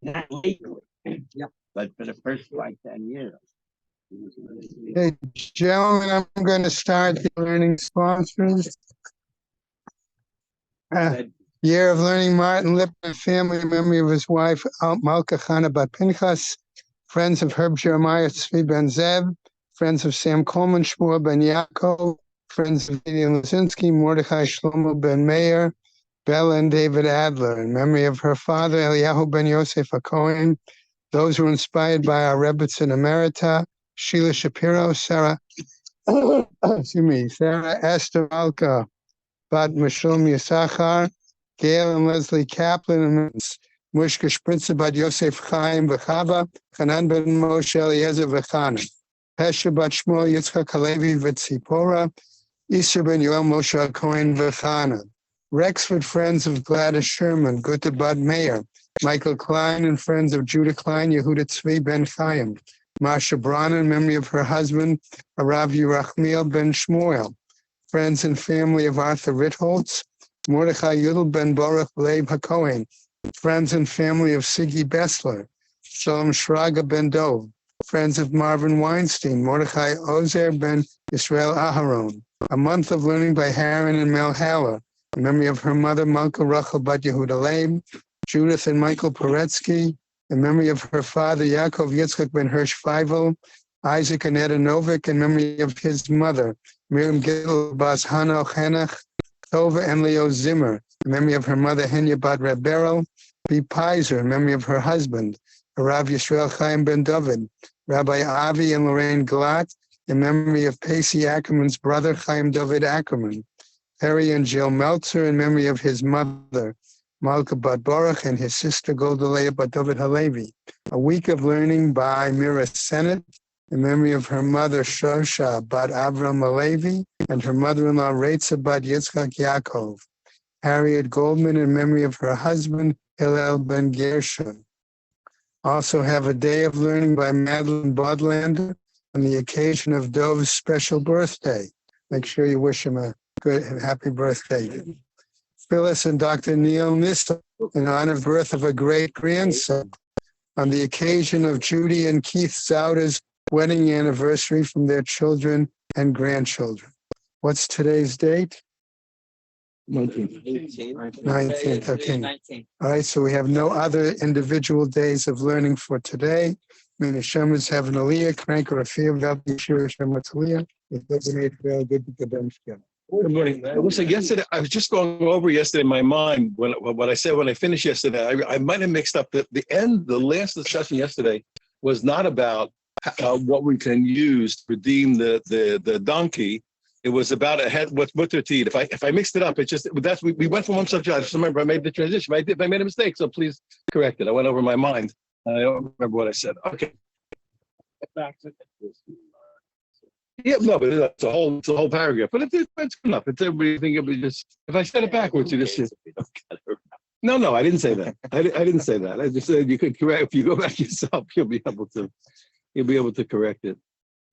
Not legally, but for the first like 10 years. Hey, gentlemen, I'm going to start the learning sponsors. Year of Learning, Martin Lipman, family, memory of his wife, Malka Chana Bat Pinchas, friends of Herb Jeremiah Tzvi Ben Zev, friends of Sam Coleman, Shmuel Ben Yaakov, friends of Gideon Luzinski, Mordechai Shlomo Ben Meir, Bella and David Adler, in memory of her father, Eliyahu Ben Yosef HaKohen, those who were inspired by our Rebbetzin Emerita, Sheila Shapiro, Sarah, Sarah Esther Malka, Bat Mishum Yisachar, Gail and Leslie Kaplan, and Mushka Spritzer, Bat Yosef Chaim V'chava, Hanan Ben Moshe Eliezer V'chana, Pesha Bat Shmuel Yitzchak Halevi V'tzipora, Easter Ben Yoel Moshe Cohen V'chana, Rexford Friends of Gladys Sherman, Gutta Bad Meir, Michael Klein and friends of Judah Klein, Yehuda Tzvi Ben Chaim, Marsha Brana in memory of her husband, Arav Yerachmiel Ben Shmuel, friends and family of Arthur Ritholtz, Mordechai Yudel Ben Baruch Leib HaKohen, friends and family of Siggy Bessler, Shalom Shraga Ben Dov, friends of Marvin Weinstein, Mordechai Ozer Ben Yisrael Aharon, a month of learning by Haran and Mel Haller, in memory of her mother, Malka Rachel Bat Yehuda Leib, Judith and Michael Poretsky, in memory of her father, Yaakov Yitzchak Ben Hirsch Feivel, Isaac and Etta Novik, in memory of his mother, Miriam Gittel Bas Hanoch Henach, Tova and Leo Zimmer, in memory of her mother, Henya Bat Rebero, B. Pizer, in memory of her husband, Rav Yisrael Chaim Ben David, Rabbi Avi and Lorraine Glatt, in memory of Pacey Ackerman's brother, Chaim David Ackerman, Harry and Jill Meltzer, in memory of his mother, Malka Bat Baruch, and his sister Golda Leah Bat David Halevi. A week of learning by Mira Sennett, in memory of her mother Shosha Bat Avram Alevi, and her mother-in-law Reitza Bat Yitzchak Yaakov. Harriet Goldman, in memory of her husband Hillel Ben Gershon. Also have a day of learning by Madeline Bodlander on the occasion of Dove's special birthday. Make sure you wish him a good and happy birthday. Phyllis and Dr. Neil Nista, in honor of birth of a great-grandson, on the occasion of Judy and Keith Zauder's wedding anniversary from their children and grandchildren. What's today's date? 19th, okay. All right, so we have no other individual days of learning for today. May Hashem is having Aliyah, Crank or a field, Shir Hashem Aliyah. It doesn't make well good to them. Good morning. Listen, yesterday, I was just going over yesterday in my mind what I said when I finished yesterday. I might have mixed up the last discussion yesterday was not about what we can use to redeem the donkey. It was about what's mutter to eat. If I mixed it up, it's just we went from one subject. I just remember I made the transition. If I made a mistake, so please correct it. I went over my mind. I don't remember what I said. Okay. Back to yeah, no, but it's a whole paragraph. But it's good enough. It's everybody think it was just if I said it backwards, you just no, I didn't say that. I didn't say that. I just said you could correct if you go back yourself, you'll be able to correct it.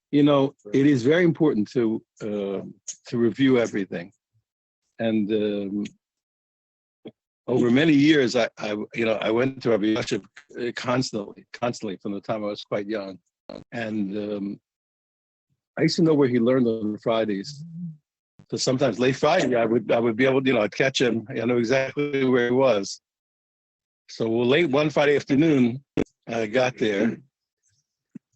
You know, it is very important to review everything, and over many years, I went to Rabbi Yashiv constantly from the time I was quite young, and I used to know where he learned on Fridays. So sometimes late Friday, I would be able, I'd catch him. I know exactly where he was. So late one Friday afternoon, I got there,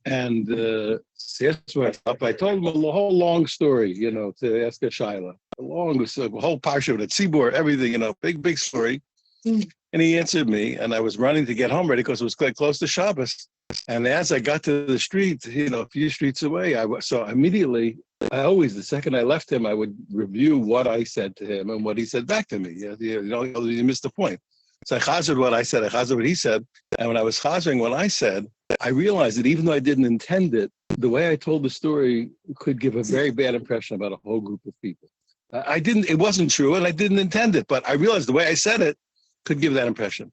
and I told him a whole long story, to ask a Shaila. A whole parsha with Tzibur, everything, big story. And he answered me, and I was running to get home ready because it was quite close to Shabbos. And as I got to the street, a few streets away, so immediately, the second I left him, I would review what I said to him and what he said back to me. You missed the point. So I chazered what I said, I chazered what he said. And when I was chazering what I said, I realized that even though I didn't intend it, the way I told the story could give a very bad impression about a whole group of people. It wasn't true, and I didn't intend it, but I realized the way I said it could give that impression.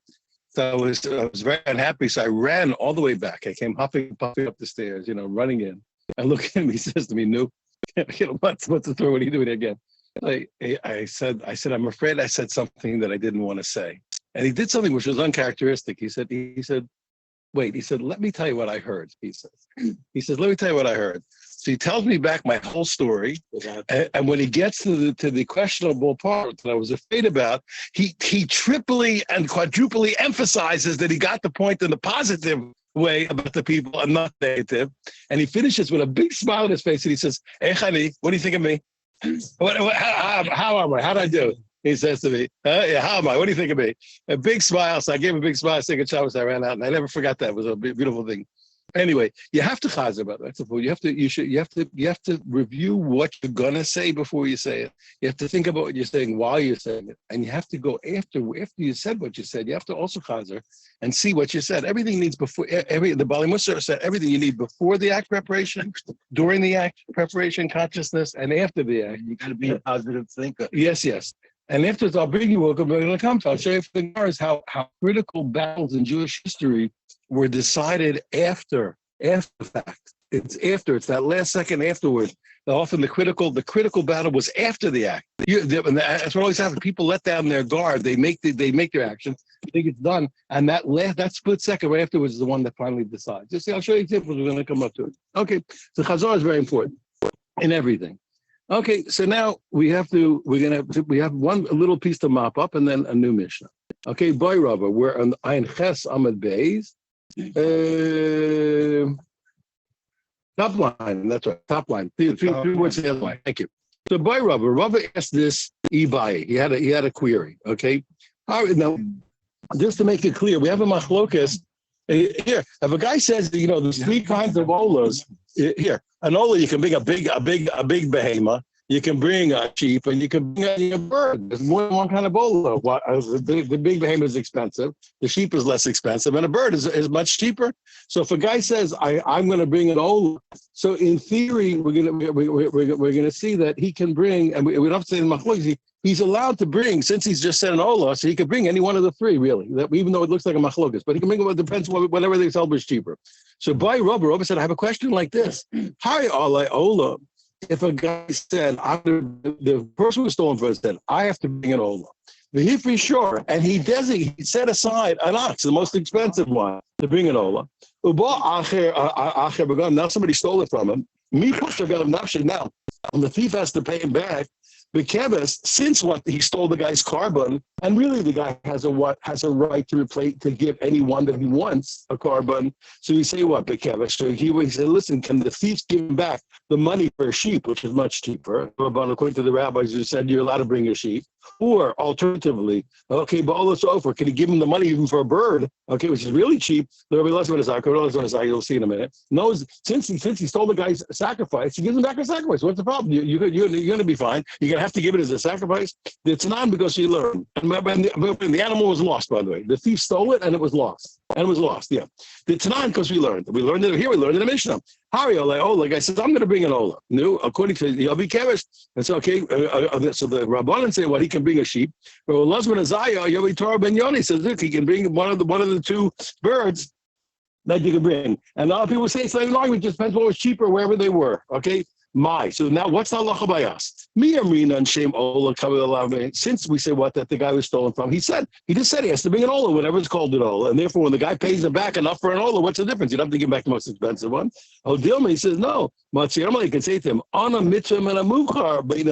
So I was very unhappy. So I ran all the way back. I came huffing, puffing up the stairs, running in. I look at him. He says to me, "No, what's the story? What are you doing again?" I said, I'm afraid I said something that I didn't want to say. And he did something which was uncharacteristic. He said, wait, he said, let me tell you what I heard. He says, let me tell you what I heard. So he tells me back my whole story. And when he gets to the questionable part that I was afraid about, he triply and quadruply emphasizes that he got the point in the positive way about the people and not negative. And he finishes with a big smile on his face and he says, hey, honey, what do you think of me? How am I? How did I do? He says to me, yeah, how am I? What do you think of me? A big smile. So I gave him a big smile. I said, good job. I ran out and I never forgot that. It was a beautiful thing. Anyway, you have to chazer about that. That's the point. You have to review what you're gonna say before you say it. You have to think about what you're saying while you're saying it, and you have to go after you said what you said. You have to also chazer and see what you said. Everything needs before the Bali Mussar said everything you need before the act preparation, during the act preparation consciousness, and after the act. You got to be a positive thinker. Yes. And afterwards, I'll bring you welcome to come to. I'll show you the Gemara how critical battles in Jewish history were decided after the fact. It's that last second afterward. Often the critical battle was after the act. And that's what always happens. People let down their guard. They make their action. Think it's done, and that split second right afterwards is the one that finally decides. Just see, I'll show you examples. We're going to come up to it. Okay, so chazar is very important in everything. Okay, so now we have one little piece to mop up and then a new Mishnah. Okay, boy Rabba, we're on Ein Ches Amud Beis. Top line, that's right, top line. Three words the other line. Thank you. So boy Rabba asked this Ibai. He had a query. Okay. All right, now, just to make it clear, we have a machlokas. Here, if a guy says, there's three kinds of olas. Here, an ola, you can bring a big behemoth. You can bring a sheep, and you can bring a bird. There's more than one kind of ola. The big behemoth is expensive. The sheep is less expensive, and a bird is much cheaper. So if a guy says, I'm going to bring an ola, so in theory, we're going to see that he can bring, and we don't have to say the machlokes. He's allowed to bring, since he's just said an ola, so he could bring any one of the three, really, even though it looks like a machlokas. But he can bring it, depends whatever they sell is cheaper. So by Rabba said, I have a question like this. Hi, ola. If a guy said, the person who was stolen first said, I have to bring an ola. But he for sure, and he set aside an ox, the most expensive one, to bring an ola. Now somebody stole it from him. Now, and the thief has to pay him back. The kevis, since he stole the guy's carbon, and really the guy has a right to give anyone that he wants a carbon. So you say what, the kevis? So he said, listen, can the thief give him back the money for a sheep, which is much cheaper? But according to the rabbis who said you're allowed to bring a sheep. Or alternatively, okay, but all this over, can he give him the money even for a bird? Okay, which is really cheap. You'll see in a minute. Knows since he stole the guy's sacrifice, he gives him back a sacrifice. What's the problem? You're going to be fine. You're going to have to give it as a sacrifice. It's not because he learned. And the animal was lost, by the way. The thief stole it and it was lost. Yeah. It's not because we learned. We learned it here. We learned it in the Mishnah. Like I said, I'm going to bring an ola. No, according to the Yavi Kevish. And so, okay, so the Rabbanan say, well, he can bring a sheep. But Lazman Azaya, Yavi Torah Ben Yoni says, look, he can bring one of the two birds that you can bring. And a lot of people say, it's like an argument, just depends what was cheaper wherever they were. Okay. So now what's the halacha by us? Since we say that the guy was stolen from, he just said he has to bring an ola, whatever it's called an ola. And therefore, when the guy pays him back enough for an ola, what's the difference? You don't have to give back the most expensive one. Dilma, he says, no. You can say to him, on a mitzvah and a mukhar, he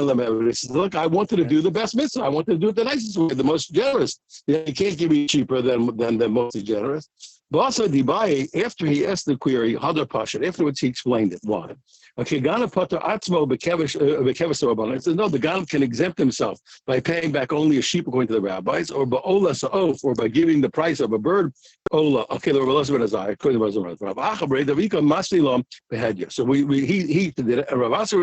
says, look, I wanted to do the best mitzvah. I wanted to do it the nicest way, the most generous. You can't give me cheaper than the most generous. But also, after he asked the query, Hadar Pasha, afterwards he explained it. Why? Okay, Gana Pater Atzmo Bekevis Rabbanan. It says, no, the Gana can exempt himself by paying back only a sheep according to the rabbis, or Ba'ola Sa'of, or by giving the price of a bird. Ola. Okay, the Rabbi Azai, according to Rabbi Achabre, the Rika Masilom Behedya. So he did it. Rabbi Asa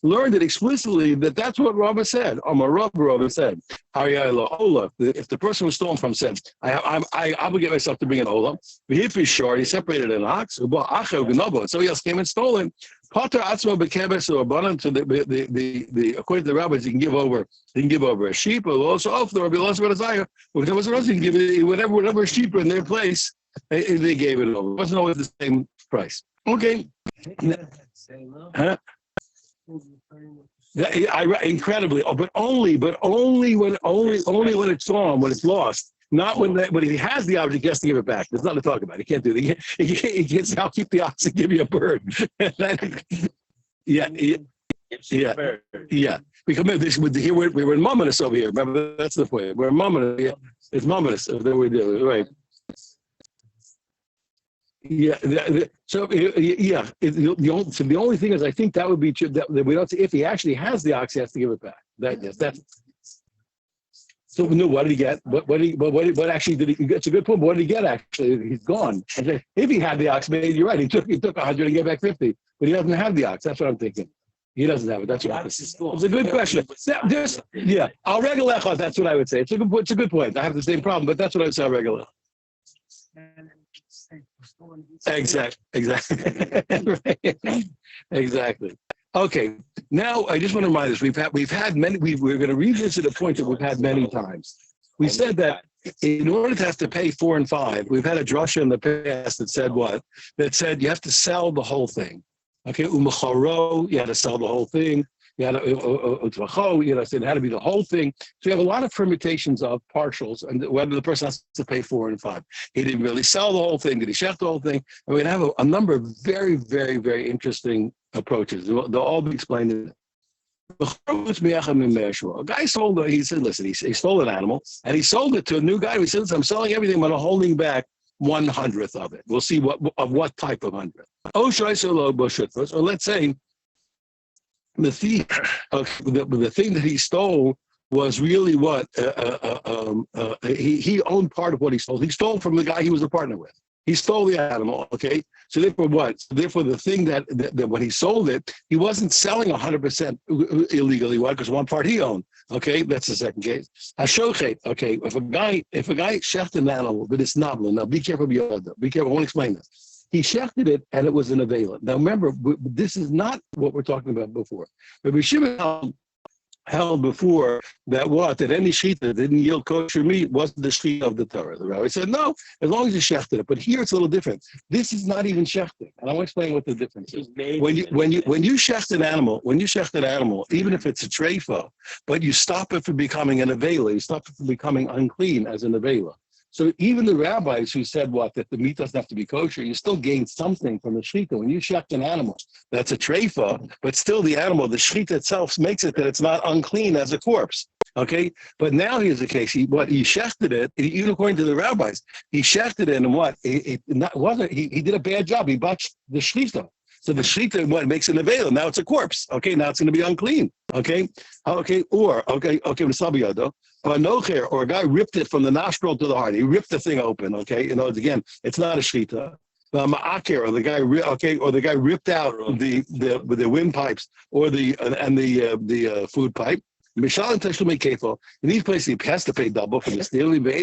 learned it explicitly that's what Rabbi said. Rabbi said, Ola. If the person was stolen from said, I obligate myself to bring an Ola. If he's short, he separated an ox. So else came and stole it. Potter Atzmo Bekeves or Banan to the according to the rabbis, he can give over a sheep, or also off the Rabbi Elazar he can give whatever is cheaper in their place, they gave it over. It wasn't always the same price. Okay. Huh? Incredibly, but only when it's gone, when it's lost. Not when he has the object, he has to give it back. There's nothing to talk about. He can't do that. He can't say, I'll keep the ox and give you a bird. Yeah. Because this here we were in Mominus over here. Remember, that's the point. We're in Mominus. Yeah. It's Mominus that we do, right? Yeah. So the only thing is, I think that would be true, that we don't say if he actually has the ox, he has to give it back. That's. So no, what did he get? What actually did he? It's a good point. But what did he get? Actually, he's gone. If he had the ox, maybe you're right. He took 100 and gave back 50, but he doesn't have the ox. That's what I'm thinking. He doesn't have it. That's what it's a good question. I'll regular. That's what I would say. It's a good point. I have the same problem, but that's what I would say. I'll regular. Exactly. Okay. Now I just want to remind us we've had many. We're going to revisit a point that we've had many times. We said that in order to have to pay 4 and 5, we've had a drasha in the past that said what? That said you have to sell the whole thing. Okay, umacharo, you had to sell the whole thing. You had to, it had to be the whole thing. So you have a lot of permutations of partials, and whether the person has to pay 4 and 5. He didn't really sell the whole thing. Did he shech the whole thing? And we're going to have a number of very, very, very interesting approaches. They'll all be explained in it. A guy sold. He said, "Listen, he stole an animal, and he sold it to a new guy. He says, I'm selling everything, but I'm holding back 1/100th of it. We'll see what type of 100th. Or let's say the thief, the thing that he stole was really what he owned part of what he stole. He stole from the guy he was a partner with. He stole the animal, okay? So therefore what? So therefore the thing that when he sold it, he wasn't selling 100% illegally. Why? Because one part he owned. Okay, that's the second case. Hashochet, okay, if a guy shechted an animal, but it's not, now be careful, be careful, I won't explain this. He shechted it and it was an available. Now remember, this is not what we're talking about before. But Shimon held before that any shechita that didn't yield kosher meat wasn't the shechita of the Torah. The rabbi said, no, as long as you shechted it. But here it's a little different. This is not even shechting. And I want to explain what the difference is. When you shecht an animal, even if it's a treifa, but you stop it from becoming an avela, you stop it from becoming unclean as an avela. So even the rabbis who said that the meat doesn't have to be kosher, you still gain something from the shechita. When you shecht an animal, that's a treifa, but still the animal, the shechita itself makes it that it's not unclean as a corpse. Okay, but now here's the case. He shechted it, even according to the rabbis. He shechted it, and he did a bad job. He botched the shechita. So the shechita makes it available. Now it's a corpse. Okay, now it's going to be unclean. Okay, or a guy ripped it from the nostril to the heart. He ripped the thing open. Okay, again, it's not a shechita. Or the guy ripped out the windpipes or the food pipe. In these places, he has to pay double for the stealing. But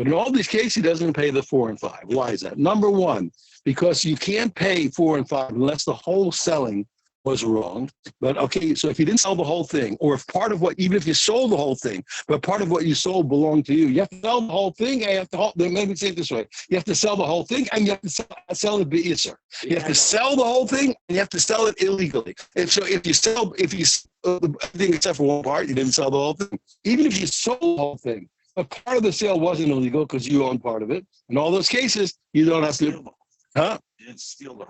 in all these cases, he doesn't pay the 4 and 5. Why is that? Number one, because you can't pay 4 and 5 unless the whole selling was wrong. But okay, so if you didn't sell the whole thing, or if part of even if you sold the whole thing, but part of what you sold belonged to you, you have to sell the whole thing, and you have to maybe say it this way: you have to sell the whole thing, and you have to sell it be'isr. You have to sell the whole thing, and you have to sell it illegally. And so if you sell everything except for one part, you didn't sell the whole thing. Even if you sold the whole thing, but part of the sale wasn't illegal because you own part of it. In all those cases, you don't have to. Huh?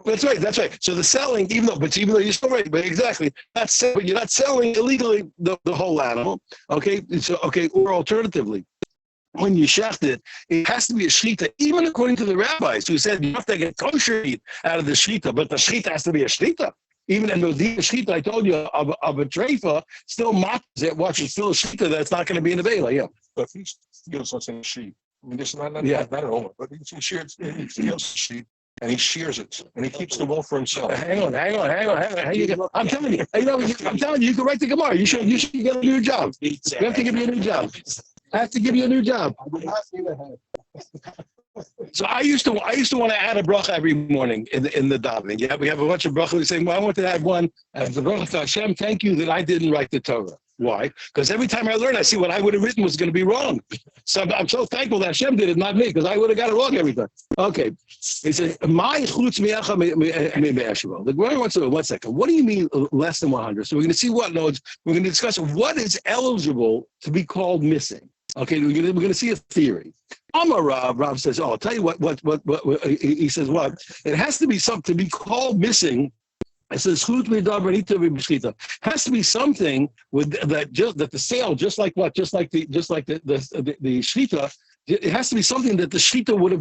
That's right. So the selling, even though you're still right, but exactly, but you're not selling illegally the whole animal. Okay. Or alternatively, when you shecht it, it has to be a shechita, even according to the rabbis who said you have to get kosher meat out of the shechita, but the shechita has to be a shechita. Even in the shechita I told you of a treifa, still mocks it. Watch, it's still a shechita that's not going to be in the vela. Yeah. But if he steals something sheep, I mean, this is not over, but he steals a sheep. And he shears it, and he keeps the wool for himself. Hang on. I'm telling you, you can write the Gemara. You should get a new job. We have to give you a new job. I have to give you a new job. So I used to want to add a bracha every morning in the davening. Yeah, we have a bunch of brachas. We say, well, I want to add one. As the bracha to Hashem, thank you that I didn't write the Torah. Why? Because every time I learn, I see what I would have written was going to be wrong. So I'm so thankful that Hashem did it, not me, because I would have got it wrong every time. Okay. He says, "My chutz mi'acha me'ashivol." The Gemara wants to know, 1 second. What do you mean less than 100? So we're going to see what nodes. We're going to discuss what is eligible to be called missing. Okay, we're gonna see a theory. Amar Rav says, oh, I'll tell you what, he says, what? It has to be something to be called missing. It says has to be something with that the sale, just like the shita. It has to be something that the shita would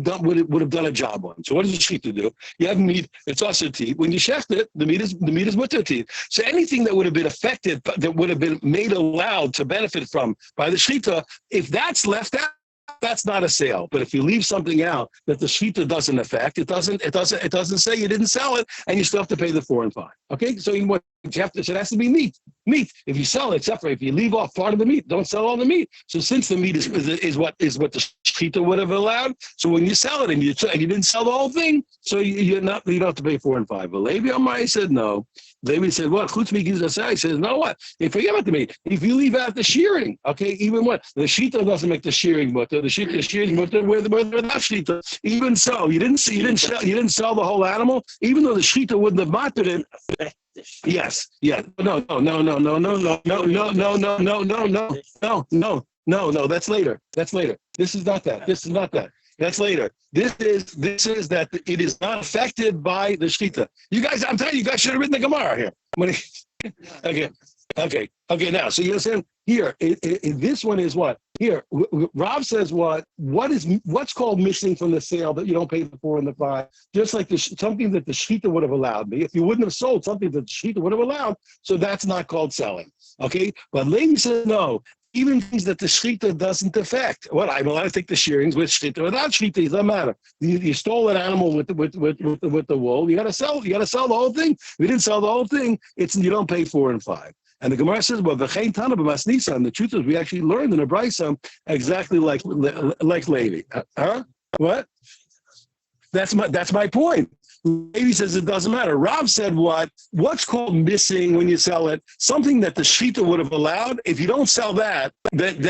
have done a job on. So what does the shita do? You have meat; it's also teeth. When you shecht it, the meat is mutter teeth. So anything that would have been affected, that would have been made allowed to benefit from by the shita, if that's left out, that's not a sale. But if you leave something out that the shita doesn't affect, it doesn't say you didn't sell it, and you still have to pay the 4 and 5. Okay, so you have to. So it has to be meat. Meat. If you sell it, separate. If you leave off part of the meat, don't sell all the meat. So since the meat is what the shita would have allowed, so when you sell it and you didn't sell the whole thing, so you don't have to pay 4 and 5. But Levi Amai said no. Levi said, what? He says, no, what? Forget about the meat. If you leave out the shearing, okay, even what? The shita doesn't make the shearing mutter. The shearing mutter without shita. Even so, you didn't sell the whole animal, even though the shita wouldn't have mattered it. Yes, yeah. No. That's later. This is not that. That's later. This is that it is not affected by the shita. You guys, I'm telling you, you guys should have written the Gemara here. Okay. Now, so you're saying here, this one is what? Here, Rob says what's called missing from the sale that you don't pay the 4 and the 5, just like something that the shita would have allowed me. If you wouldn't have sold something that the shita would have allowed, so that's not called selling. Okay, but Levi says no. Even things that the shita doesn't affect. Well, I'm allowed to take the shearings with shita. Without shita, it doesn't matter. You stole an animal with the wool. You got to sell. You got to sell the whole thing. If you didn't sell the whole thing, you don't pay 4 and 5. And the Gemara says, well, v'chein tana b'masnisa. And the truth is, we actually learned in a brisa exactly like Levi. Huh? What? That's my point. Levi says it doesn't matter. Rav said what's called missing when you sell it? Something that the shita would have allowed. If you don't sell that, then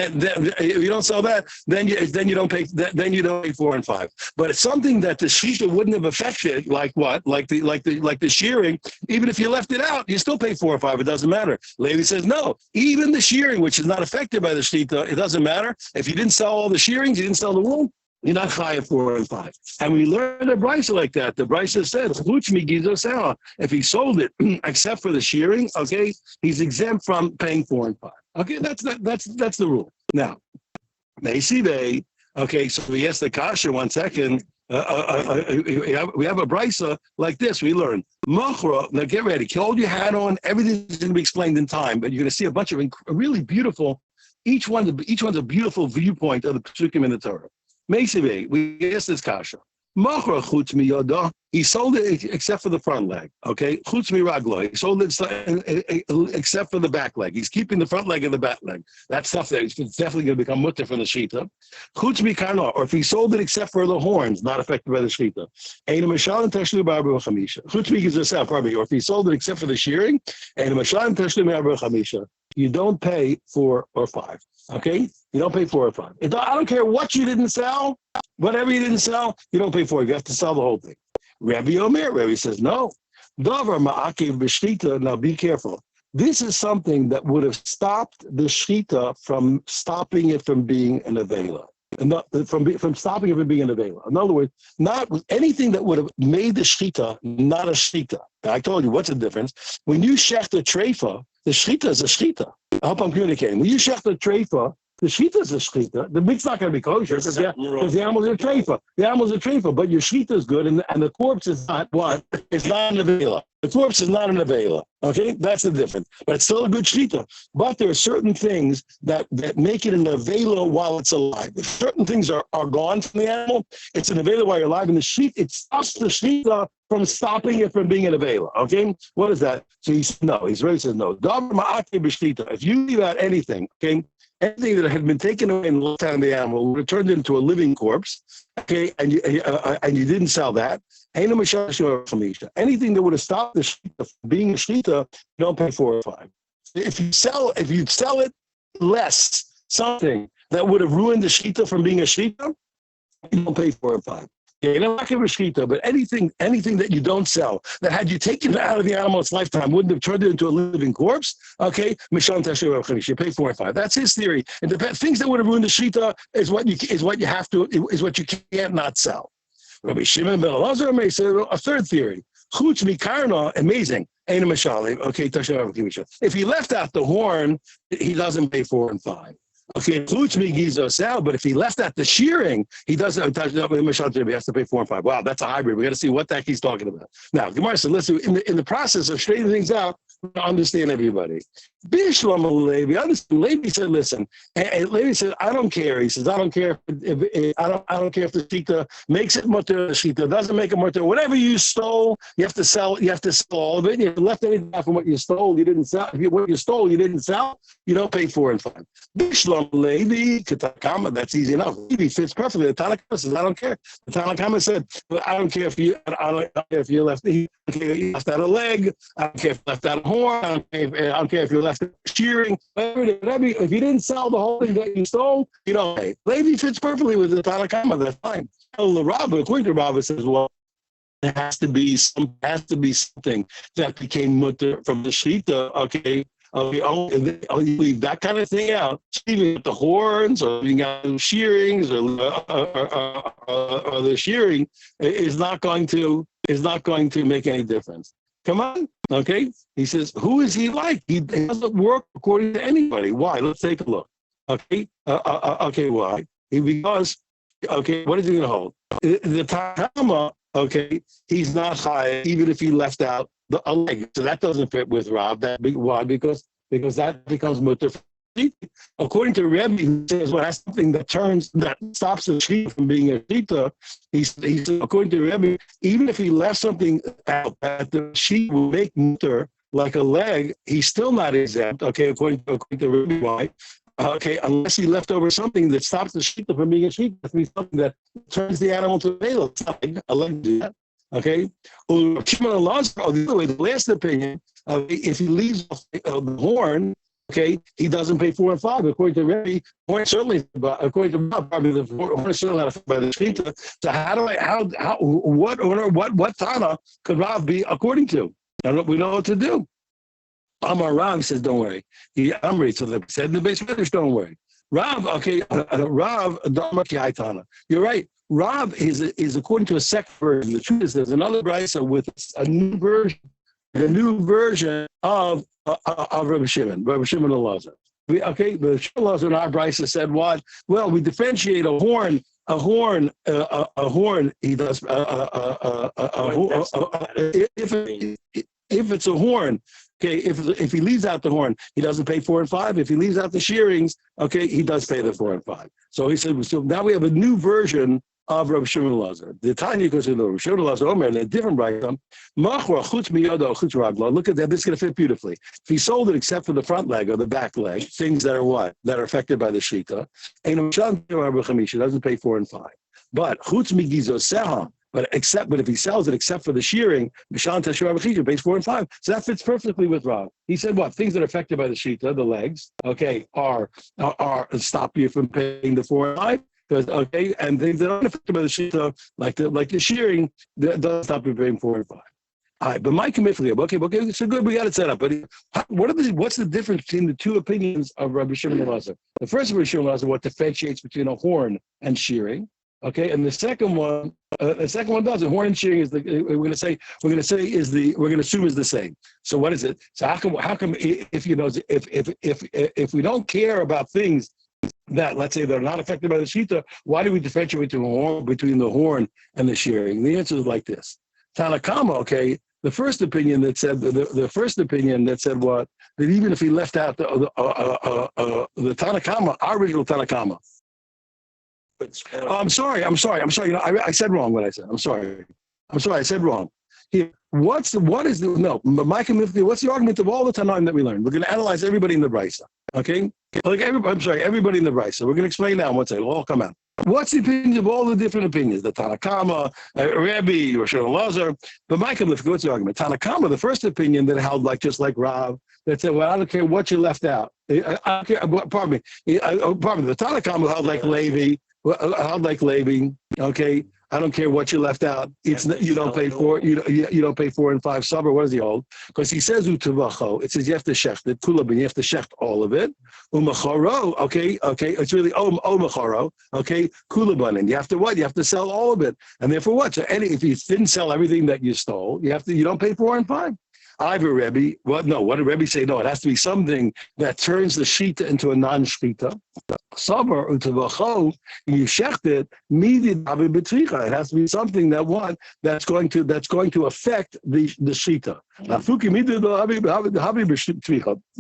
you don't pay 4 and 5. But it's something that the shita wouldn't have affected, like what? Like the shearing. Even if you left it out, you still pay 4 or 5. It doesn't matter. Levi says no. Even the shearing, which is not affected by the shita, it doesn't matter. If you didn't sell all the shearings, you didn't sell the wool, you're not chayav 4 and 5. And we learned a brisa like that. The brisa says, if he sold it except for the shearing, okay, he's exempt from paying 4 and 5. Okay, that's the rule. Now, Meisive, okay, so we asked the kasha 1 second. We have a brisa like this. We learn machra. Now get ready. Hold your hat on. Everything's going to be explained in time, but you're going to see a bunch of really beautiful. Each one's a beautiful viewpoint of the psukim in the Torah. Meisive, we asked this kasha. Machra chutz miyoda. He sold it except for the front leg. Okay, chutz miraglo. He sold it except for the back leg. He's keeping the front leg and the back leg. That stuff there is definitely going to become mutter from the shita. Chutz mikarno. Or if he sold it except for the horns, not affected by the shita. Ein mashal and tashlu b'arba v'chamisha. Chutz mikizasel, pardon me. Or if he sold it except for the shearing, ein mashal and tashlu b'arba v'chamisha. You don't pay 4 or 5. Okay, you don't pay 4 or 5. I don't care what you didn't sell. Whatever you didn't sell, you don't pay for it. You have to sell the whole thing. Rabbi says, no. Davar ma'akev b'shchita. Now be careful. This is something that would have stopped the shchita from stopping it from being an avela. From stopping it from being an avela. In other words, not anything that would have made the shchita not a shchita. I told you, what's the difference? When you shecht a treifa, the shchita is a shchita. I hope I'm communicating. When you shecht a treifa, the shita is a shita. The meat's not going to be kosher because the animals are treifa. The animals are treifa, but your shita is good, and the corpse is not what? It's not an avela. The corpse is not an avela. Okay, that's the difference. But it's still a good shita. But there are certain things that make it an avela while it's alive. If certain things are gone from the animal, it's an avela while you're alive, and the shita, it stops the shita from stopping it from being an avela. Okay, what is that? So he's ready. Says no. If you leave out anything, okay. Anything that had been taken away in the lifetime of the animal would have turned into a living corpse, okay, and you didn't sell that. Anything that would have stopped the shita from being a shita, you don't pay 4 or 5. If you sell it less, something that would have ruined the shita from being a shita, you don't pay 4 or 5. Yeah, not like a shechita, but anything that you don't sell, that had you taken it out of the animal's lifetime, wouldn't have turned it into a living corpse. Okay, Misham Tasher Rav Chavish, you pay 4 and 5. That's his theory. And the things that would have ruined the shechita is what you can't not sell. Rabbi Shimon ben Elazar may say a third theory. Chutz mikarna, amazing. Ain't a mashali. Okay, Tasher Rav Chavish. If he left out the horn, he doesn't pay 4 and 5. Okay, includes me sal, but if he left at the shearing, he doesn't. He has to pay 4 and 5. Wow, that's a hybrid. We got to see what the heck he's talking about. Now, Gemara said, listen, in the process of straightening things out, understand everybody. Bishlam Levi, understand. Levi said, listen, and Levi said, I don't care. He says, I don't care if I don't care if the shita makes it mutter, the shita doesn't make it mutter. Whatever you stole, you have to sell. You have to sell all of it. You left anything out from what you stole, you didn't sell. What you stole, you didn't sell. You don't pay 4 and 5. Bishlam Levi, Katakama, that's easy enough. Levi fits perfectly. The Tanakama says, I don't care. The Tanakama said, I don't care if you left out a leg. I don't care if you left out a horn. I don't care if you left shearing. If you didn't sell the whole thing that you stole, you don't pay. Levi fits perfectly with the Tanakama. That's fine. The Rabbah, according to Rabbah, says, well, there has to be something that became mutter from the shita. Okay. You leave that kind of thing out, leaving the horns or leaving out the shearings or the shearing is not going to make any difference. Come on, okay? He says, who is he like? He doesn't work according to anybody. Why? Let's take a look. Okay, okay, why? Because, okay, what is he going to hold? The Takama, okay, he's not high, even if he left out a leg. So that doesn't fit with Rob. Why? Because that becomes mutter. According to Rebbe, who says, well, that's something that stops the sheep from being a shita. He's according to Rebbe, even if he left something out that the sheep will make mutter, like a leg, he's still not exempt. Okay, according to Rebbe, why? Okay, unless he left over something that stops the sheep from being a sheep, that means something that turns the animal to a veil. It's not like a leg do that. Okay, the last opinion, if he leaves the horn, okay, he doesn't pay 4 and 5. According to Rebbe, horn certainly, according to Bob, probably the horn is certainly not by the shita. So what Tana could Rav be according to? We know what to do. Amar Rav says, don't worry. Amri, so they said in the base finish, don't worry. Rav, okay, Rav, Tana. You're right. Rav is according to a second version. The truth is there's another brisa with a new version of Rabbi Shimon Elazar. Okay, the Shimon Elazar in our brisa said what? Well, we differentiate a horn. He does if it's a horn. Okay, if he leaves out the horn, he doesn't pay 4 and 5. If he leaves out the shearings, okay, he does pay the 4 and 5. So he said, so now we have a new version of Rabbi Shimon Elazar. The Tanya goes to Rabbi Shimon Elazar Omer, and a different brayta. Look at that. This is going to fit beautifully. If he sold it except for the front leg or the back leg, things that are what? That are affected by the shita, he doesn't pay 4 and 5. But but if he sells it except for the shearing, Mishan Tashur pays 4 and 5. So that fits perfectly with Rav. He said what? Things that are affected by the shita, the legs, okay, are stop you from paying the 4 and 5. Because okay, and things that aren't affected by the shita, like the shearing, that doesn't stop you paying 4 and 5. All right, but my commitment, okay, so good, we got it set up. But what's the difference between the two opinions of Rabbi Shimon Elazar? The first Rabbi Shimon Elazar, what differentiates between a horn and shearing, okay, and the second one doesn't. Horn and shearing is we're going to assume is the same. So what is it? So how come if we don't care about things that, let's say, they're not affected by the shita, why do we differentiate between the horn and the shearing? The answer is like this. Tanakama, okay, the first opinion that said what? That even if he left out the Tanakama, our original Tanakama. I'm sorry. I said wrong what I said. I'm sorry. I said wrong. Here, what's the argument of all the Tanaim that we learned? We're going to analyze everybody in the brisa. Okay? Everybody in the brisa. We're going to explain now what's it. It'll all come out. What's the opinion of all the different opinions? The Tanakama, Rebbe, Rosh Elazar. But what's the argument? Tanakama, the first opinion that held just like Rav, that said, well, I don't care what you left out. I don't care, pardon me. The Tanakama held like Levi, okay? I don't care what you left out. You don't pay for you don't pay 4 and 5 summer. What does he hold? Because he says utavacho. It says you have to shecht it. Kulabin, you have to shecht all of it. Umacharo. Okay. It's really omacharo. Okay. Kulabanin. You have to what? You have to sell all of it. And therefore what? So if you didn't sell everything that you stole, you don't pay 4 and 5. I have a Rebbe. What did Rebbe say? No, it has to be something that turns the shita into a non-shita. Sabar utavacho, you shecht it. It has to be something that's going to affect the shita.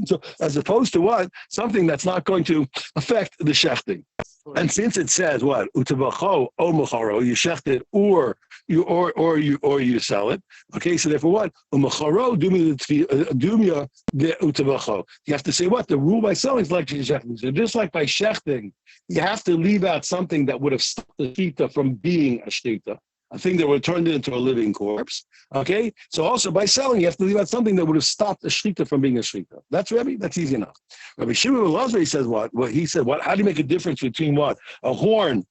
So as opposed to what? Something that's not going to affect the shechting. And since it says what? Utavacho o macharo, you shecht it or you sell it. Okay, so therefore what? Umacharo dumya de utavacho. You have to say what? The rule by selling is like shechting. So just like by shechting, you have to leave out something that would have stopped the shita from being a shita, a thing that would have turned it into a living corpse. Okay, so also by selling, you have to leave out something that would have stopped a shita from being a shita. That's Rebbe. That's easy enough. Rabbi Shimon ben Elazar, he says what? Well, he said what? How do you make a difference between what? A horn.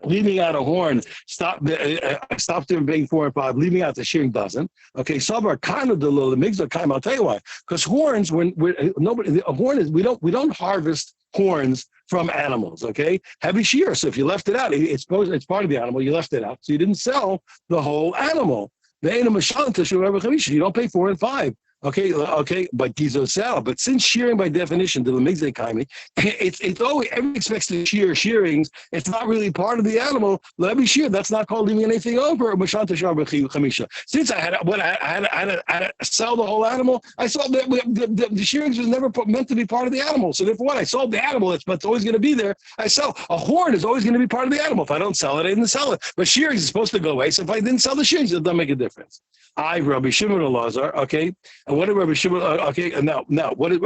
Leaving out a horn, stop them being 4 and 5. Leaving out the shearing doesn't. Okay, sabar kind of the migzah kaim. I'll tell you why. Because horns, a horn is we don't harvest horns from animals. Okay, heavy shear. So if you left it out, it's part of the animal. You left it out, so you didn't sell the whole animal. You don't pay 4 and 5. Okay, but gizo sell. But since shearing by definition, the lemigzei kaimi, it's always everyone expects to shear shearings. It's not really part of the animal. Let me shear. That's not called leaving anything over. Since I had to sell the whole animal, I saw the shearings was never meant to be part of the animal. So therefore, what I sold the animal, it's always going to be there. I sell a horn is always going to be part of the animal. If I don't sell it, I didn't sell it. But shearings is supposed to go away. So if I didn't sell the shearings, it doesn't make a difference. I, Rabbi Shimon Elazar, okay, and what did Rabbi Shimon? Okay, and now what did?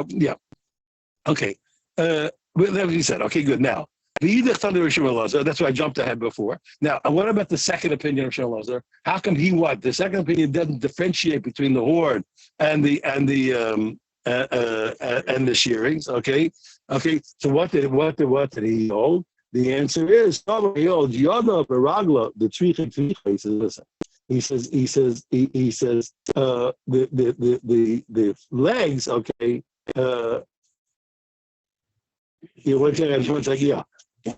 Yeah, okay. That's what he said. Okay, good. Now, that's why I jumped ahead before. Now, what about the second opinion of Shimon Elazar? How come the second opinion doesn't differentiate between the horn and the shearings? Okay. So what did he hold? The answer is he holds Yoda Baragla, the Tzricha. He says, listen. He says the legs, okay. Yeah.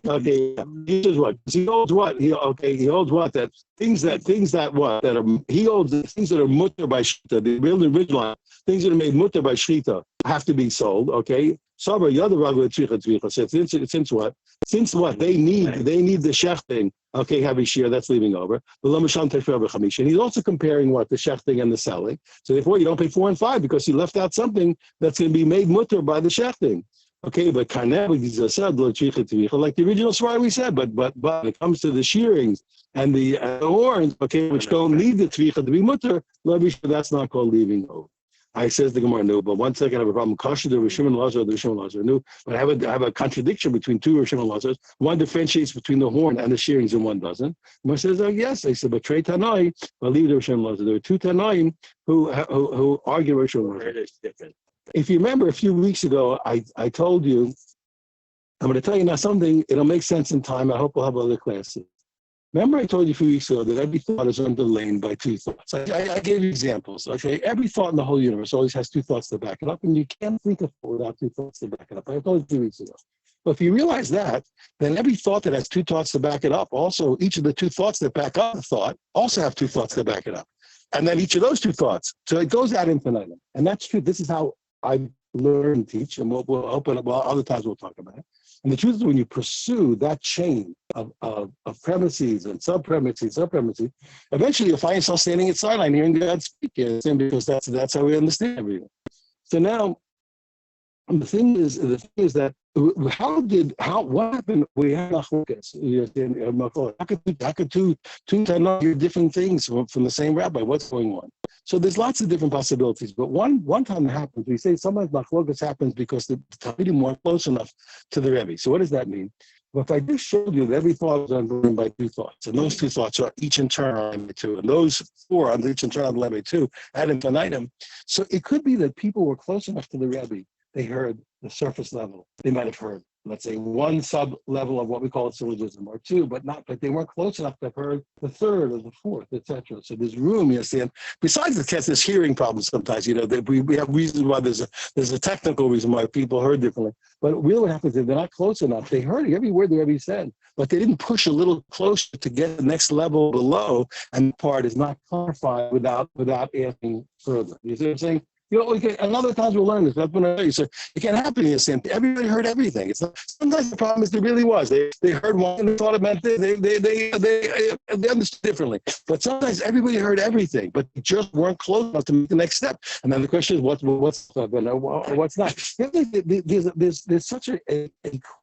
Okay. He says what? He holds what? He holds what? That things that he holds the things that are mutter by shita, the original things that are made mutter by shita have to be sold. Okay. Sabar Yoda Baragla Tzricha. So since what they need the shechting. Okay, have a shear that's leaving over. And he's also comparing what the shechting and the selling. So therefore, you don't pay 4 and 5 because you left out something that's going to be made mutter by the shechting. Okay, but like the original story we said, but when it comes to the shearings and the horns, okay, which don't need the tzricha to be mutter, that's not called leaving over. I says the Gemara, no, but 1 second I have a problem. Kasha the Rishon Elazar, the Rishon Elazar, no, but I have a contradiction between two Rishon Elazars. One differentiates between the horn and the shearings, and one doesn't. Gemara says, oh yes. I said, but Trey Tanai, but leave the Rishon Elazar. There are two Tanaim who argue Rishon Elazar. If you remember a few weeks ago, I told you, I'm going to tell you now something. It'll make sense in time. I hope we'll have other classes. Remember I told you a few weeks ago that every thought is underlain by 2 thoughts. I gave you examples, okay? Every thought in the whole universe always has 2 thoughts to back it up, and you can't think of it without 2 thoughts to back it up. I told you 2 weeks ago. But if you realize that, then every thought that has 2 thoughts to back it up, also each of the 2 thoughts that back up the thought also have 2 thoughts to back it up. And then each of those 2 thoughts, so it goes ad infinitum. And that's true. This is how I learn and teach, and we'll open up, well, other times we'll talk about it. And the truth is, when you pursue that chain of premises and sub-premises, eventually you'll find yourself standing at sideline hearing God speak, because that's how we understand everything. So now, the thing is that what happened? We had machlokas. How could two hear different things from the same rabbi? What's going on? So there's lots of different possibilities. But one time it happens, we say sometimes machlokas happens because the talmidim weren't close enough to the rebbe. So what does that mean? Well, if I just showed you that every thought is underlined by 2 thoughts, and those 2 thoughts are each in turn on Lebe 2, and those 4 on each in turn on Lebe 2, ad infinitum. So it could be that people were close enough to the rebbe. They heard the surface level. They might have heard let's say, one sub level of what we call a syllogism, or two, but they weren't close enough to have heard the third or the fourth, etc. So there's room, you see. And besides the test, there's hearing problems sometimes. We have reasons why there's a technical reason why people heard differently. But really, what happens is they're not close enough. They heard every word they ever said, but they didn't push a little closer to get the next level below, and the part is not clarified without asking further. You see what I'm saying? Another times we'll learn this. That's when I tell you. So it can't happen in the same. Everybody heard everything. Sometimes the problem is there really was. They heard one and they thought it meant this. They understood differently. But sometimes everybody heard everything, but they just weren't close enough to make the next step. And then the question is, what's not? There's such a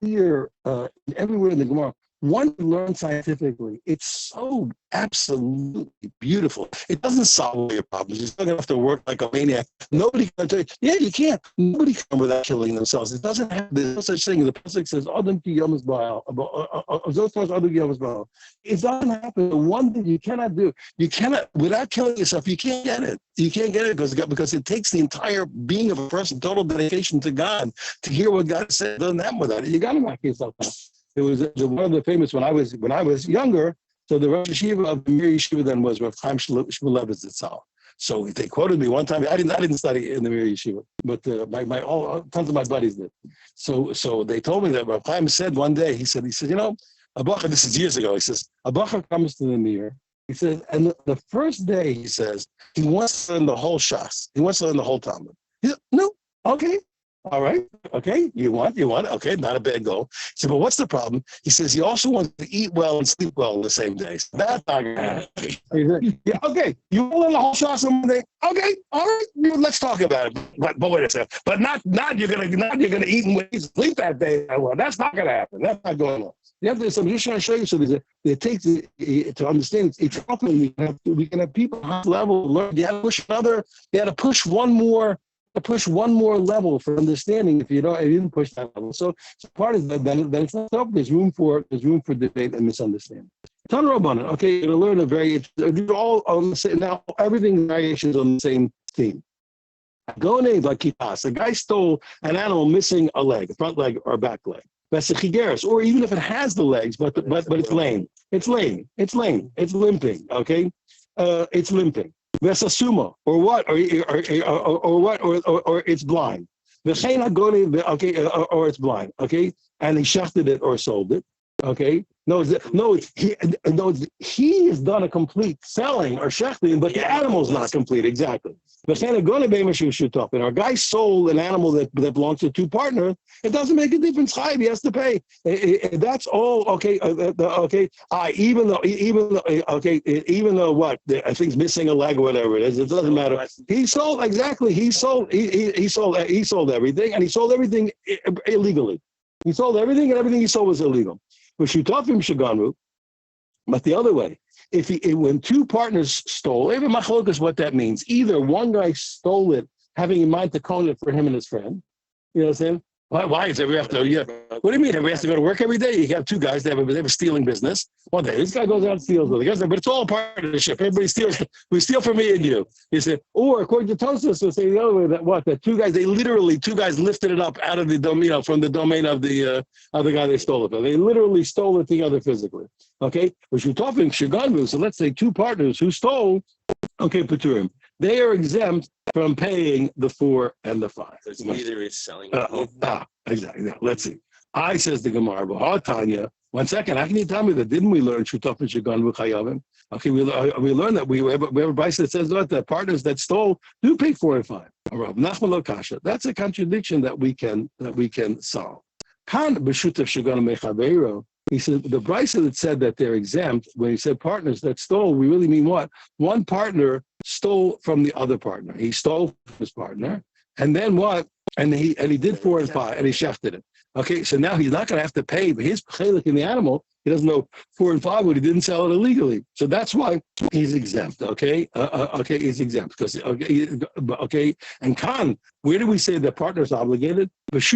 clear everywhere in the Gemara. One you learn scientifically, it's so absolutely beautiful. It doesn't solve all your problems. You're still going to have to work like a maniac. Nobody can tell you, yeah, you can't. Nobody can without killing themselves. It doesn't have, there's no such thing. The Pasuk says, Adam ki yomas ba'al. It doesn't happen. The one thing you cannot do, without killing yourself, you can't get it. You can't get it because it takes the entire being of a person, total dedication to God, to hear what God said. It doesn't happen without it. You got to knock yourself out. It was one of the famous when I was younger. So the Rosh Yeshiva of the Mir Yeshiva then was Rav Chaim Shmulevitz Zatzal. So they quoted me one time. I didn't study in the Mir Yeshiva, but tons of my buddies did. So they told me that Rav Chaim said one day. He said, a bacha. This is years ago. He says a bacha comes to the Mir. He says, and the first day he says he wants to learn the whole Shas. He wants to learn the whole Talmud. He said, no, okay. All right. Okay. You want. Okay. Not a bad goal. He said, but what's the problem? He says, he also wants to eat well and sleep well on the same day. So that's not going to happen. He said, yeah. Okay. You will learn the whole shot on Monday. Okay. All right. Let's talk about it. But wait a second. But not you're going to eat and sleep that day. Well, that's not going to happen. That's not going on. You have to. So I'm just trying to show you. So it takes to understand. It's often we can have people high level learn. You have to push another. You have to push one more level for understanding if you didn't push that level. So part of that, then it's not up. There's room for debate and misunderstanding. Tan Rabbanan, okay, you're going to learn they're all on the same, now everything variations on the same theme. Gonei Vakitas, a guy stole an animal missing a leg, a front leg or back leg. Vesichigeres, or even if it has the legs, but it's lame. It's limping, okay? It's limping. Vesasuma, or what? Or it's blind. Or it's blind. Okay, and he shafted it or sold it. Okay, he has done a complete selling or shafting, but the animal's not complete. Exactly. And our guy sold an animal that belongs to two partners. It doesn't make a difference. He has to pay. That's all. Okay. Even though what I think's missing a leg or whatever it is, it doesn't matter. He sold exactly. He sold everything, and he sold everything illegally. He sold everything, and everything he sold was illegal. But the other way. When two partners stole, even machlokas, what that means. Either one guy stole it, having in mind to cone it for him and his friend. You know what I'm saying? Why is it we have to? Yeah. What do you mean? We have to go to work every day? You have two guys. They have a stealing business. One day this guy goes out and steals with the other, but it's all a partnership. Everybody steals. We steal from me and you. You said, or according to Tosfos, we'll say the other way that two guys lifted it up out of the domain, from the domain of the guy they stole it from. They literally stole it together physically. Okay, which we're talking Shiganu. So let's say two partners who stole. Okay, Paturim. They are exempt from paying the 4 and the 5. So either is selling. Exactly. Let's see. I says the Gemara, Tanya. 1 second. How can you tell me that? Didn't we learn Shutaf and Shagan V'Chayavim? Okay, we learned that we have a price that says that partners that stole do pay 4 and 5. That's a contradiction that we can solve. Kan b'Shutaf Shagan Mechaveiro. He said the Brisa that said that they're exempt, when he said partners that stole, we really mean what? One partner stole from the other partner. He stole from his partner, and then what? And he did 4 and 5, and he shafted it. Okay, so now he's not going to have to pay his chelik in the animal. He doesn't know 4 and 5, but he didn't sell it illegally. So that's why he's exempt. Okay, he's exempt because And Khan, where do we say that partner's obligated? It's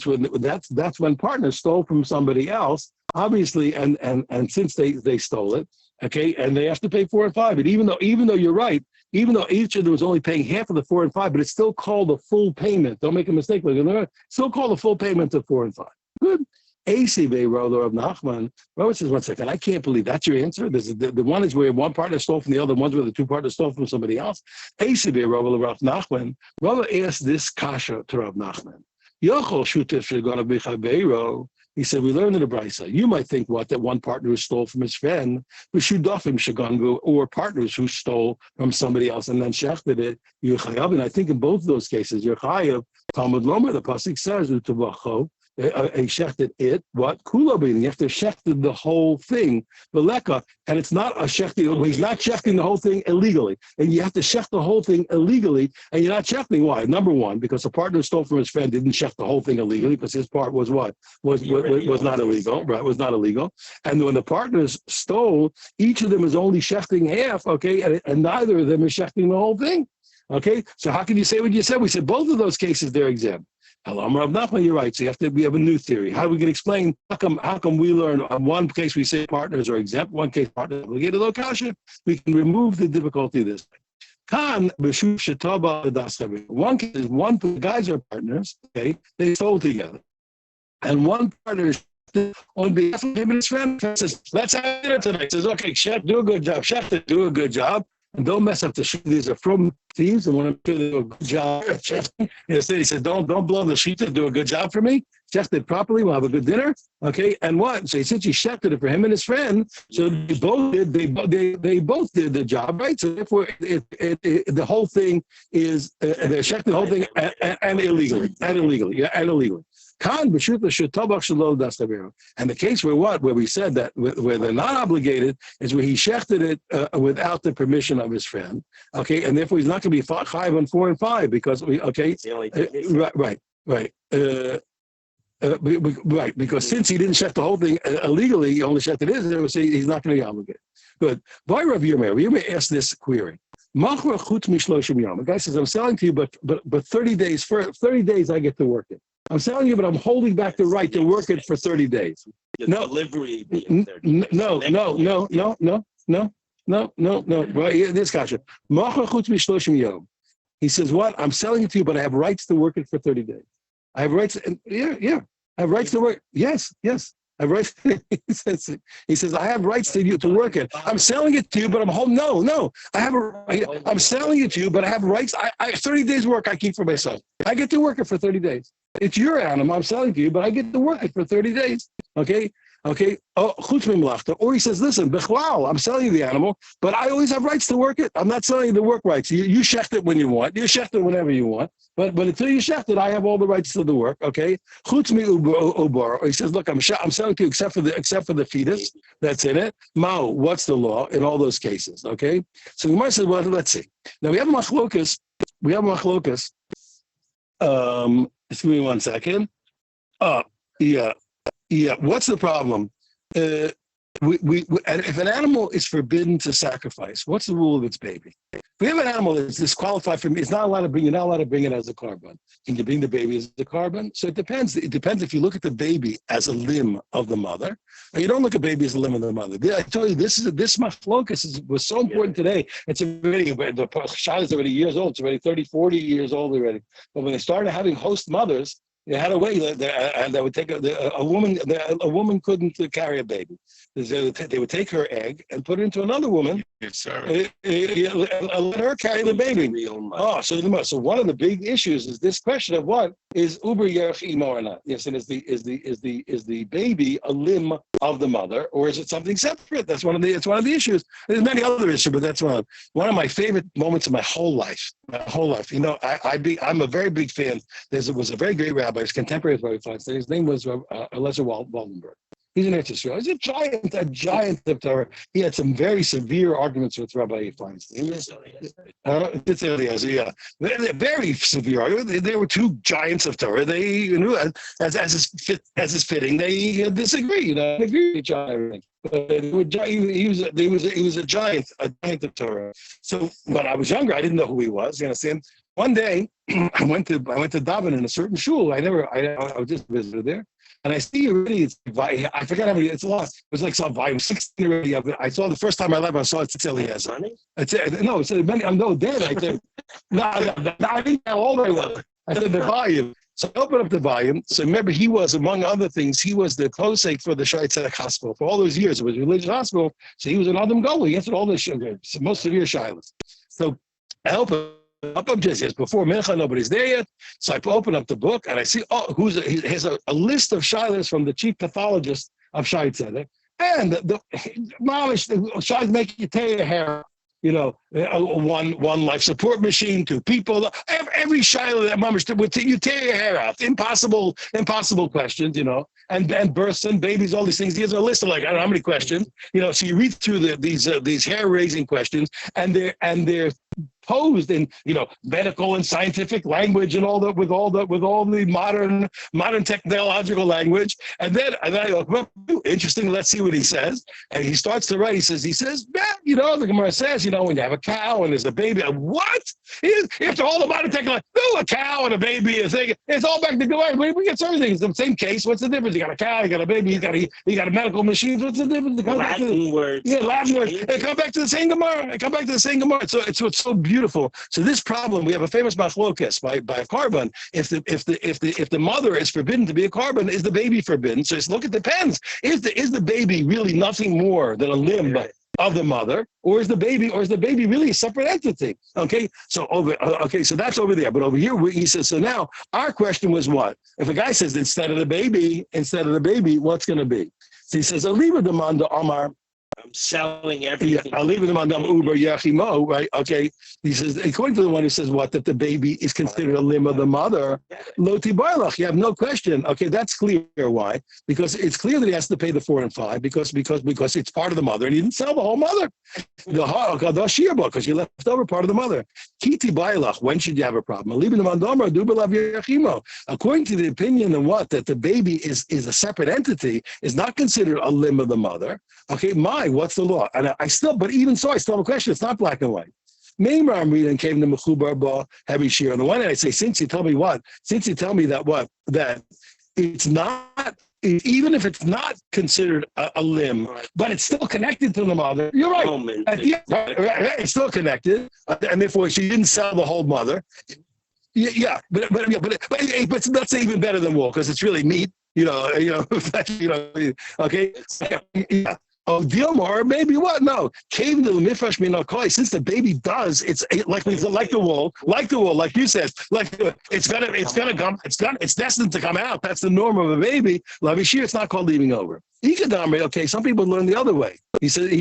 when that's when partners stole from somebody else, obviously, and since they stole it, Okay, and they have to pay 4 and 5. And even though you're right, even though each of them was only paying half of the 4 and 5, but it's still called the full payment. Don't make a mistake. Still called the full payment of 4 and 5. Good. ACB rather of Nachman. Robert says, 1 second, I can't believe that's your answer. The one is where one partner stole from the other, one's where the two partners stole from somebody else. ACB rather of Rav Nachman. Robert asked this kasha to Rav Nachman. Yochel Shutif Shagana Bichabeiro. He said, we learned in the Brisa. You might think that one partner who stole from his friend, Shudafim Shagangu, or partners who stole from somebody else and then shechted it, you're chayav. And I think in both of those cases, you're chayav. Talmud Lomer, the pasuk says, Utavacho. He shechted it, what? Kulabin. You have to shechted the whole thing, the leka, and it's not a shechting. He's not shechting the whole thing illegally, and you have to shecht the whole thing illegally, and you're not shechting. Why? Number one, because the partner who stole from his friend didn't shecht the whole thing illegally, because his part was what was not illegal, right? Was not illegal. And when the partners stole, each of them is only shechting half, okay, and neither of them is shechting the whole thing, okay. So how can you say what you said? We said both of those cases they're exempt. Rav Nachman, you're right. So we have a new theory. How are we going to explain? How come we learn on one case we say partners are exempt, one case partners are obligated? We can remove the difficulty this way. One case is the guys are partners, okay? They stole together. And one partner on behalf of him and his friend says, let's have dinner tonight. Says, okay, chef, do a good job. Chef, do a good job. And don't mess up the sheet. These are from thieves and want to do a good job. He said, don't blow the sheet. Do a good job for me. Chef did properly. We'll have a good dinner. Okay. And what? So since he chefted it for him and his friend, so they both did the job, right? So therefore, the whole thing is they're chefing the whole thing and illegally. And the case where we said that where they're not obligated is where he shechted it without the permission of his friend, okay, and therefore he's not going to be chayav on 4 and 5 because right, because since he didn't shecht the whole thing illegally, he only shechted his, so he's not going to be obligated. Good. By Rav Yirmiyah asked this query. The guy says, I'm selling to you, but 30 days, for 30 days I get to work it. I'm selling you, but I'm holding back the right to work it for 30 days. No. Well, this kasha. He says, what? I'm selling it to you, but I have rights to work it for 30 days. I have rights. I have rights to work. Yes. I have rights. He says, I have rights to work it. I'm selling it to you, but I'm holding. No. I'm selling it to you, but I have rights. I 30 days work I keep for myself. I get to work it for 30 days. It's your animal. I'm selling to you, but I get to work it for 30 days. Okay. Oh, or he says, listen, bechlal, I'm selling you the animal, but I always have rights to work it. I'm not selling you the work rights. You shecht it when you want. You shecht it whenever you want. But until you shecht it, I have all the rights to the work. Okay. Or he says, look, I'm selling to you except for the fetus that's in it. Mao, what's the law in all those cases? Okay. So Gemara says, well, let's see. Now we have machlokas. Just give me 1 second. Yeah. What's the problem? And if an animal is forbidden to sacrifice, what's the rule of its baby? If we have an animal that's disqualified from, you're not allowed to bring it as a carbon. Can you bring the baby as a carbon? So it depends. It depends if you look at the baby as a limb of the mother, or you don't look at baby as a limb of the mother. I tell you, this machlokas was so important today. It's already, the child is already years old. It's already 30, 40 years old already. But when they started having host mothers, they had a way and they would take a woman. A woman couldn't carry a baby. They would take her egg and put it into another woman. Let her carry the baby. So one of the big issues is this question of what is uber yerach imo or not? Yes, and is the baby a limb of the mother, or is it something separate? It's one of the issues. There's many other issues, but that's one of my favorite moments of my whole life. You know, I'm a very big fan. There was a very great rabbi, his contemporary of Rabbi Feinstein. His name was Eliezer Waldenberg. He's an Eretz Yisrael. He's a giant of Torah. He had some very severe arguments with Rabbi Feinstein. They're very severe arguments. There were two giants of Torah. They, as is fitting, they disagree. Agree with each other. He was a giant of Torah. So when I was younger, I didn't know who he was. You understand? One day, I went to daven in a certain shul. I was just a visitor there. and I see already. I forgot how many. It's lost. It was like some volume 16 already. I saw the first time I left. I saw it's Eliezer. It's no. It's many. I'm no dead. I said no. I didn't know all very well. I said the volume. So I opened up the volume. So remember, he was, among other things, he was the posek for the Shaare Tzedek Hospital. For all those years, it was a religious hospital. So he was an Adam Gola. He answered all the most severe shilas. So I opened up just yes, before Mincha, nobody's there yet. So I open up the book and I see, he has a list of shilas from the chief pathologist of Shaare Tzedek. And the shilas make you tear your hair. One life support machine, 2 people, every shiloh that mamash you tear your hair out. Impossible questions, and births and babies, all these things. He has a list of like I don't know how many questions, So you read through these hair raising questions, and they're posed in medical and scientific language and all that with all the modern technological language. And then I go, well, interesting. Let's see what he says. And he starts to write. He says, the Gemara says, when you have a cow and there's a baby, what? It's all the modern technology. No, a cow and a baby, it's all back to Gemara. We get everything. It's the same case. What's the difference? You got a cow, you got a baby, you got a medical machine. What's the difference? Latin words. Yeah, Latin words. And come back to the same Gemara. So it's so beautiful. So this problem, we have a famous machlokes by a carbon. If the mother is forbidden to be a carbon, is the baby forbidden? So it's it depends. Is the baby really nothing more than a limb of the mother, or is the baby really a separate entity? Okay, so so that's over there. But over here, he says. So now our question was what? If a guy says instead of the baby, what's going to be? So he says, "Aliva demanda Amar." I'm selling everything. I'll leave it on Uber Yachimo, right? Okay. He says, according to the one who says what, that the baby is considered a limb of the mother, Loti Barlach, you have no question. Okay, that's clear. Why? Because it's clear that he has to pay the 4 and 5 because it's part of the mother, and he didn't sell the whole mother. Because you left over part of the mother. Kiti Bailach, when should you have a problem? According to the opinion of what? That the baby is a separate entity, is not considered a limb of the mother. Okay, what's the law? And but even so, I still have a question. It's not black and white. Maybe I'm reading came to Mechubar Ba Heavy Shear. On the one hand, I say, since you tell me that it's not, even if it's not considered a limb, but it's still connected to the mother. You're right. It's still connected, and therefore she didn't sell the whole mother. Yeah, but that's even better than wool because it's really meat. Okay. Yeah. Oh, Dilmar, maybe what? No. Cave the mifresh minokoi. Since the baby does, it's like the wool, like you said, it's destined to come out. That's the norm of a baby. Lavishir, it's not called leaving over. Ikadamri, okay, some people learn the other way. He says,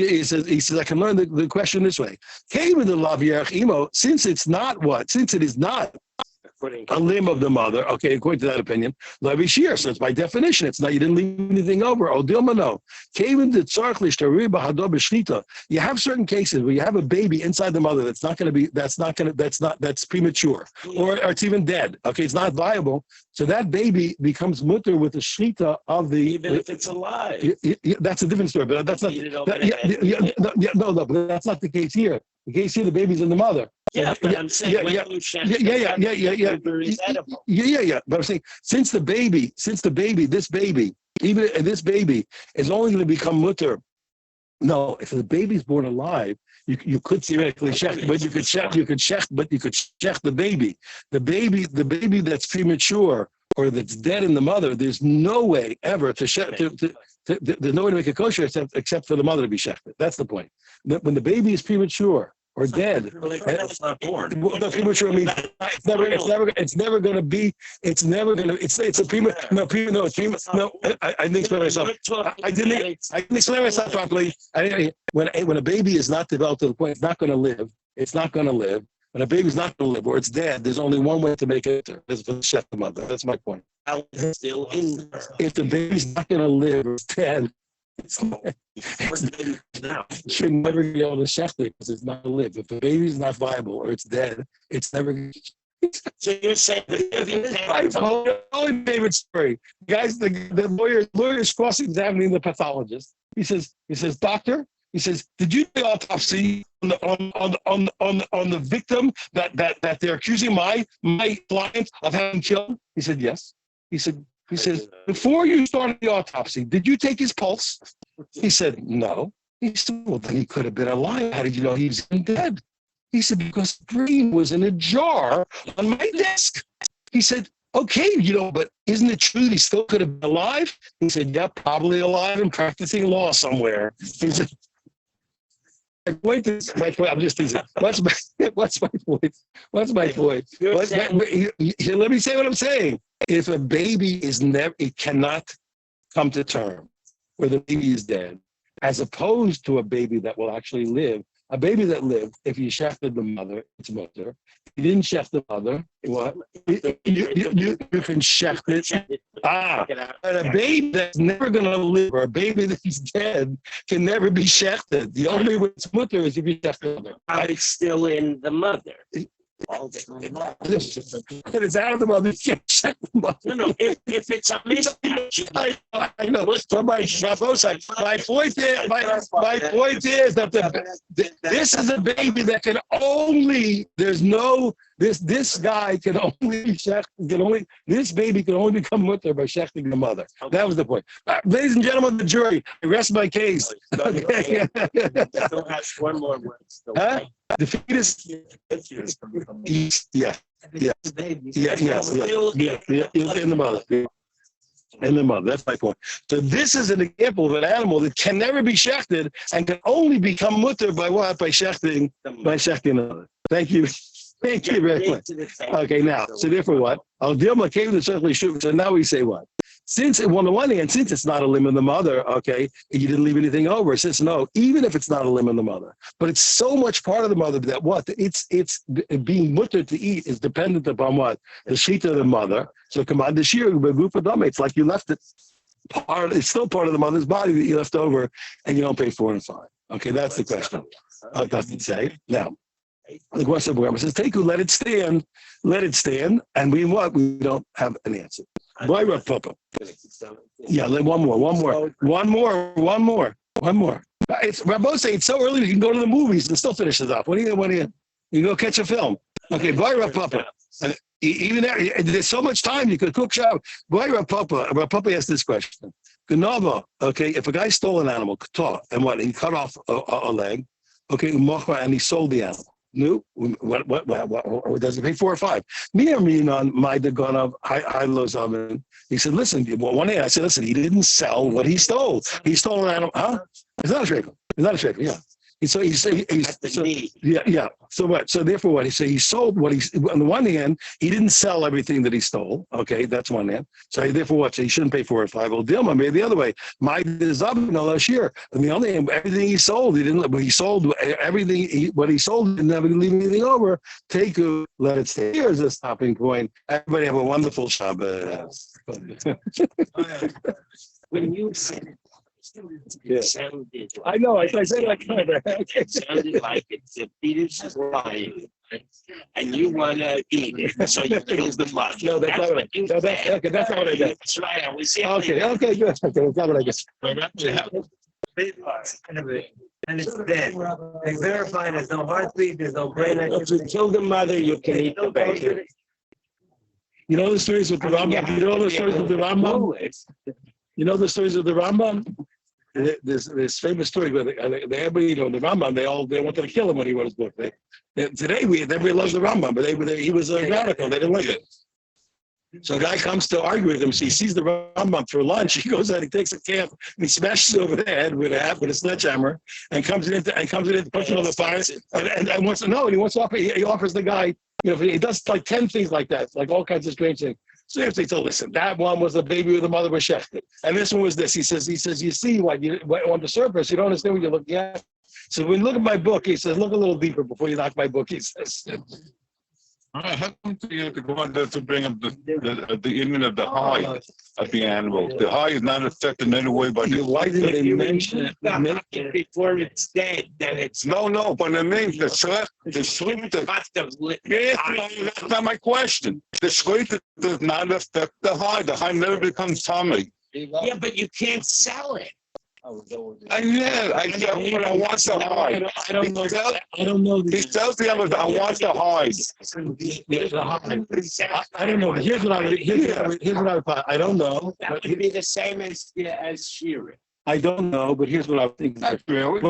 I can learn the question this way. Cave the lavierach imo, since it is not a limb of the mother, okay, according to that opinion, Levi Shir, so it's by definition, it's not, you didn't leave anything over. Odilmano. You have certain cases where you have a baby inside the mother that's premature, or it's even dead. Okay, it's not viable. So that baby becomes mutter with the shlita of the. Even if it's alive. That's a different story, but that's not. But that's not the case here. The case here, the baby's in the mother. Yeah, but I'm saying But I'm saying since the baby, this baby is only going to become mutter. No, if the baby's born alive, you could theoretically check, but you could check the baby. The baby that's premature or that's dead in the mother. There's no way ever to check. There's no way to make a kosher except for the mother to be shechted. That's the point. When the baby is premature or dead, it's not born. No, premature means it's never going to be. It's a premature. No. I didn't explain myself. I didn't explain myself properly. When a baby is not developed to the point it's not going to live. It's not going to live. When a baby's not going to live or it's dead, there's only one way to make it. That's for the chef the mother. That's my point. Still in her. If the baby's not going to live or it's dead, should never be able to chef it because it's not going to live. If the baby's not viable or it's dead, it's never. So you're saying that only favorite story. Guys, the lawyer's cross-examining the pathologist. He says, doctor. He says, did you do the autopsy on the victim that they're accusing my client of having killed? He said, yes. He said, He says, before you started the autopsy, did you take his pulse? He said, no. He said, well, then he could have been alive. How did you know he was dead? He said, because the brain was in a jar on my desk. He said, okay, but isn't it true that he still could have been alive? He said, yeah, probably alive and practicing law somewhere. He said, my point is, I'm just teasing. What's my point? Let me say what I'm saying. If a baby it cannot come to term where the baby is dead, as opposed to a baby that will actually live. A baby that lived, if you shafted the mother, its mother. If you didn't shaft the mother, what? You can shaft it. And a baby that's never going to live, or a baby that's dead, can never be shafted. The only way it's mother is if you shaft the mother. It's still in the mother. It's out of the mother. You can't shaft the mother. No. If it's a mismatch, I know. So my point is that this is a baby that can only. This guy can only this baby can only become mutter by shechting the mother. That was the point. Ladies and gentlemen, the jury, I rest my case. still has one more word. Huh? The fetus. Yeah. In the mother. In the mother. That's my point. So this is an example of an animal that can never be shechted and can only become mutter by what? By shechting the mother. Thank you. Thank you very much. Okay, now, so therefore what? I'll deal my cave to certainly shoot. So now we say what? Since on the one hand, since it's not a limb of the mother, okay, and you didn't leave anything over, it says no, even if it's not a limb of the mother, but it's so much part of the mother that what? It's being muttered to eat is dependent upon what? The shita of the mother. So come on, the shear, it's like you left it it's still part of the mother's body that you left over and you don't pay 4 and 5. Okay, that's the question. It doesn't say. Now, the question of the says, Teku, let it stand, and we don't have an answer. Boy, Papa. Yeah, one more. It's Rabbo say it's so early you can go to the movies and still finish it up. What do you go catch a film? Okay, boy, Papa. Even there's so much time you could cook shop. Boy, Papa asked this question. Gnava, okay, if a guy stole an animal, and what? He cut off a leg, okay, and he sold the animal. No, what does it pay 4 or 5? Me on my dagon of high lows oven. He said, listen, one day I said, listen, he didn't sell what he stole. He stole an animal, huh? It's not a shekel, yeah. So yeah. So what? So therefore, what he said, he sold what he. On the one hand, he didn't sell everything that he stole. Okay, that's one hand. So therefore, what? So he shouldn't pay 4 or 5. Well, Dilma made the other way. My desire, no last year. On the other hand, everything he sold, he didn't. But he sold everything. What he sold, he didn't have to leave anything over. Take it, let it stay. Here's a stopping point. Everybody have a wonderful Shabbos. When you said it, Yeah. it sounded like, I know. I said like that. it sounded like it's the fetus is lying, and you want to eat it, so you kill the mother. No, that's not what you no, said. okay, that's not what I did. That's right. I was here. Okay, good. Okay, that's not what I did. And it's dead. They verify there's no heartbeat, there's no brain If you kill the mother, you can eat the baby. You know the stories with the Rambam? You know the stories with the Rambam? You know the stories of the Rambam? There's famous story where everybody, the Rambam, they wanted to kill him when he wrote his book. Today, everybody loves the Rambam, but he was a radical. They didn't like it. So a guy comes to argue with him. So he sees the Rambam for lunch. He goes out, he takes a can, and he smashes it over the head with a sledgehammer, and comes in to push it on the fire. And wants to know. And he offer. He offers the guy. He does like 10 things like that, like all kinds of strange things. So if they tell, listen, that one was the baby with the mother was shechted, and this one was this. He says, you see what on the surface, you don't understand what you're looking at. So when you look at my book, he says, look a little deeper before you knock my book. He says. How come to you to go on there to bring up the union of the high of the animal? The high is not affected in any way by the. Why did they mention it before it's dead? Then it's No, but it means the sleep. Yes, no, that's not my question. The sleep does not affect the high. The high never becomes tummy. Yeah, but you can't sell it. I did. I said, but I want to hide. I don't know. I don't know. He tells the others, I want to hide. I don't know. Here's what I would. I don't know. That would be the same as shearing. I don't know, but here's what I think. That's real.